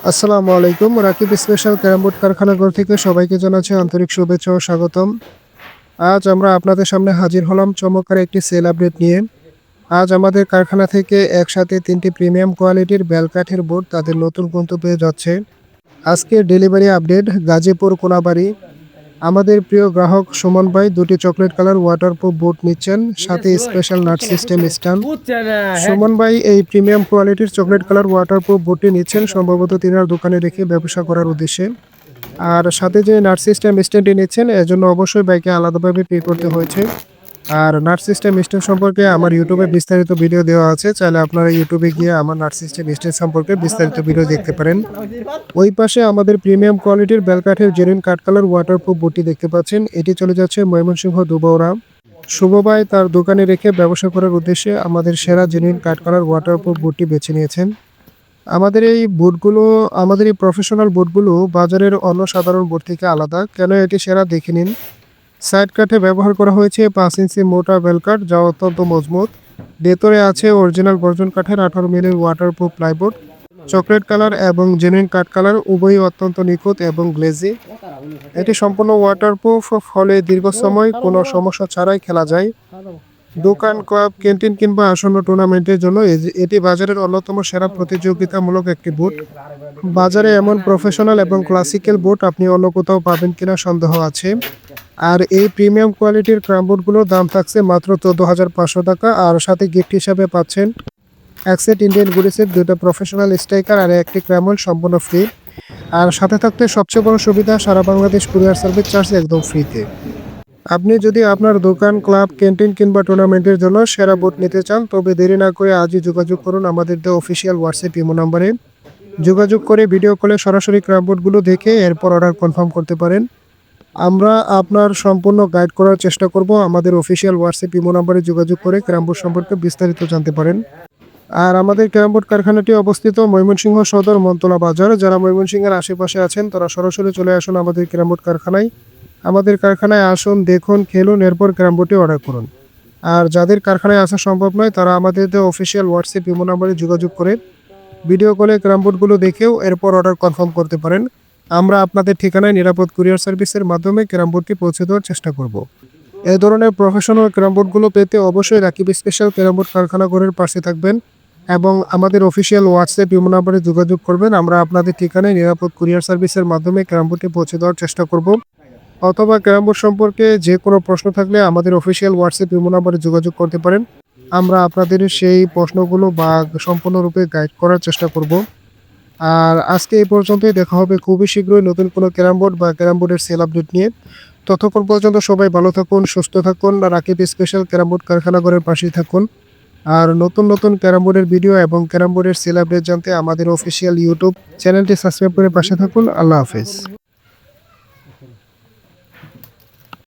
আসসালামু আলাইকুম। Rakib special carrom board কারখানাঘর থেকে সবাইকে জানাচ্ছি আন্তরিক শুভেচ্ছা ও স্বাগতম। আজ আমরা আপনাদের সামনে হাজির হলাম চমৎকার একটি সেল আপডেট নিয়ে। আজ আমাদের কারখানা থেকে একসাথে ৩টি প্রিমিয়াম কোয়ালিটির বেল কাঠের বোর্ড তাদের নতুন গন্তব্যে যাচ্ছে। আজকের ডেলিভারি আপডেট গাজীপুর কোনাবাড়ি। আমাদের প্রিয় গ্রাহক সুমন ভাই ২টি চকলেট কালার ওয়াটারপ্রুফ বোর্ড নিচ্ছেন, সাথে special nut system stand. Suman ভাই এই প্রিমিয়াম কোয়ালিটির চকলেট কালার ওয়াটারপ্রুফ বোর্ডটি নিচ্ছেন সম্ভবত তিনার দোকানে রেখে ব্যবসা করার উদ্দেশ্যে। আর সাথে যে নাট সিস্টেম স্ট্যান্ডটি নিচ্ছেন এর জন্য অবশ্যই বাইকে আলাদাভাবে পে করতে হয়েছে। আর নাট সিস্টেম স্ট্যান্ড সম্পর্কে আমার ইউটিউবে বিস্তারিত ভিডিও দেওয়া আছে, চাইলে আপনারা ইউটিউবে গিয়ে আমার নাট সিস্টেম স্ট্যান্ড সম্পর্কে বিস্তারিত ভিডিও দেখতে পারেন। ওই পাশে আমাদের প্রিমিয়াম কোয়ালিটির বেলকাঠের জেনুইন কাঠ কালার ওয়াটারপ্রুফ বোর্ডটি দেখতে পাচ্ছেন, এটি চলে যাচ্ছে ময়মনসিংহ দুবৌরা। শুভ ভাই তার দোকানে রেখে ব্যবসা করার উদ্দেশ্যে আমাদের সেরা জেনুইন কাঠ কালার ওয়াটারপ্রুফ বোর্ডটি বেছে নিয়েছেন। আমাদের এই প্রফেশনাল বোর্ডগুলো বাজারের অন্য সাধারণ বোর্ড থেকে আলাদা। কেন এটি সেরা দেখে নিন। সাইড কাঠে ব্যবহার করা হয়েছে ৫ ইঞ্চি মোটা বেলকাঠ, যা অত্যন্ত মজবুত। ভেতরে আছে অরিজিনাল গর্জন কাঠের ১৮ মিলির ওয়াটারপ্রুফ প্লাইবোর্ড। চকলেট কালার এবং জেনুইন কাঠ কালার উভয়ই অত্যন্ত নিখুঁত এবং গ্লেজি। এটি সম্পূর্ণ ওয়াটারপ্রুফ, ফলে দীর্ঘ সময় কোনো সমস্যা ছাড়াই খেলা যায়। দোকান, ক্লাব, ক্যান্টিন কিংবা আসন্ন টুর্নামেন্টের জন্য এটি বাজারের অন্যতম সেরা প্রতিযোগিতামূলক একটি বোর্ড। বাজারে এমন প্রফেশনাল এবং ক্লাসিক্যাল বোর্ড আপনি অন্য কোথাও পাবেন কিনা সন্দেহ আছে। আর এই প্রিমিয়াম কোয়ালিটির ক্যারাম বোর্ডগুলোর দাম থাকছে মাত্র ১৪,৫০০ টাকা। আর সাথে গিফট হিসাবে পাচ্ছেন এক সেট ইন্ডিয়ান গুডি সেট, 2টা প্রফেশনাল স্ট্রাইকার আর একটি ক্যারামল সম্পূর্ণ ফ্রি। আর সাথে থাকতে সবচেয়ে বড় সুবিধা, সারা বাংলাদেশ কুরিয়ার সার্ভিস চার্জ একদম ফ্রিতে। আপনি যদি আপনার দোকান, ক্লাব, ক্যান্টিন কিংবা টুর্নামেন্টের জন্য সেরা বোর্ড নিতে চান, তবে দেরি না করে আজই যোগাযোগ করুন আমাদের অফিসিয়াল হোয়াটসঅ্যাপ ইমো নাম্বারে। যোগাযোগ করে ভিডিও কলে সরাসরি ক্যারাম বোর্ডগুলো দেখে এরপর অর্ডার কনফার্ম করতে পারেন। আমরা আপনার সম্পূর্ণ গাইড করার চেষ্টা করব। আমাদের অফিসিয়াল হোয়াটসঅ্যাপ ইমো নাম্বারে যোগাযোগ করে ক্যারাম বোর্ড সম্পর্কে বিস্তারিত জানতে পারেন। আর আমাদের ক্যারাম বোর্ড কারখানাটি অবস্থিত ময়মনসিংহ সদর মন্তলা বাজার। যারা ময়মনসিংহের আশেপাশে আছেন তারা সরাসরি চলে আসুন আমাদের ক্যারাম বোর্ড কারখানায়। আমাদের কারখানায় আসুন, দেখুন, খেলুন, এরপর ক্যারাম বোর্ডটি অর্ডার করুন। আর যাদের কারখানায় আসা সম্ভব নয় তারা আমাদের অফিসিয়াল হোয়াটসঅ্যাপ ইমো নাম্বারে যোগাযোগ করে ভিডিও কলে ক্যারাম বোর্ডগুলো দেখেও এরপর অর্ডার কনফার্ম করতে পারেন। আমরা আপনাদের ঠিকানায় নিরাপদ কুরিয়ার সার্ভিসের মাধ্যমে ক্যারাম বোর্ডটি পৌঁছে দেওয়ার চেষ্টা করব। এই ধরনের প্রফেশনাল ক্যারাম বোর্ডগুলো পেতে অবশ্যই রাকিব স্পেশাল ক্যারাম বোর্ড কারখানা ঘরের পাশে থাকবেন এবং আমাদের অফিসিয়াল হোয়াটসঅ্যাপ ইমো নাম্বারে যোগাযোগ করবেন। আমরা আপনাদের ঠিকানায় নিরাপদ কুরিয়ার সার্ভিসের মাধ্যমে ক্যারাম বোর্ডটি পৌঁছে দেওয়ার চেষ্টা করব। অথবা ক্যারাম বোর্ড সম্পর্কে যে কোনো প্রশ্ন থাকলে আমাদের অফিসিয়াল হোয়াটসঅ্যাপ ইমো নাম্বারে যোগাযোগ করতে পারেন। আমরা আপনাদের সেই প্রশ্নগুলো বা সম্পূর্ণরূপে গাইড করার চেষ্টা করব। আর আজকে এই পর্যন্তই, দেখা হবে খুবই শীঘ্রই নতুন কোনো ক্যারাম বোর্ড বা ক্যারাম বোর্ডের সেল আপডেট নিয়ে। ততক্ষণ পর্যন্ত সবাই ভালো থাকুন, সুস্থ থাকুন, রাকিব স্পেশাল ক্যারাম বোর্ড কারখানা ঘরের পাশেই থাকুন। আর নতুন নতুন ক্যারাম বোর্ডের ভিডিও এবং ক্যারাম বোর্ডের সেল আপডেট জানতে আমাদের অফিসিয়াল ইউটিউব চ্যানেলটি সাবস্ক্রাইব করে পাশে থাকুন। আল্লাহ হাফেজ।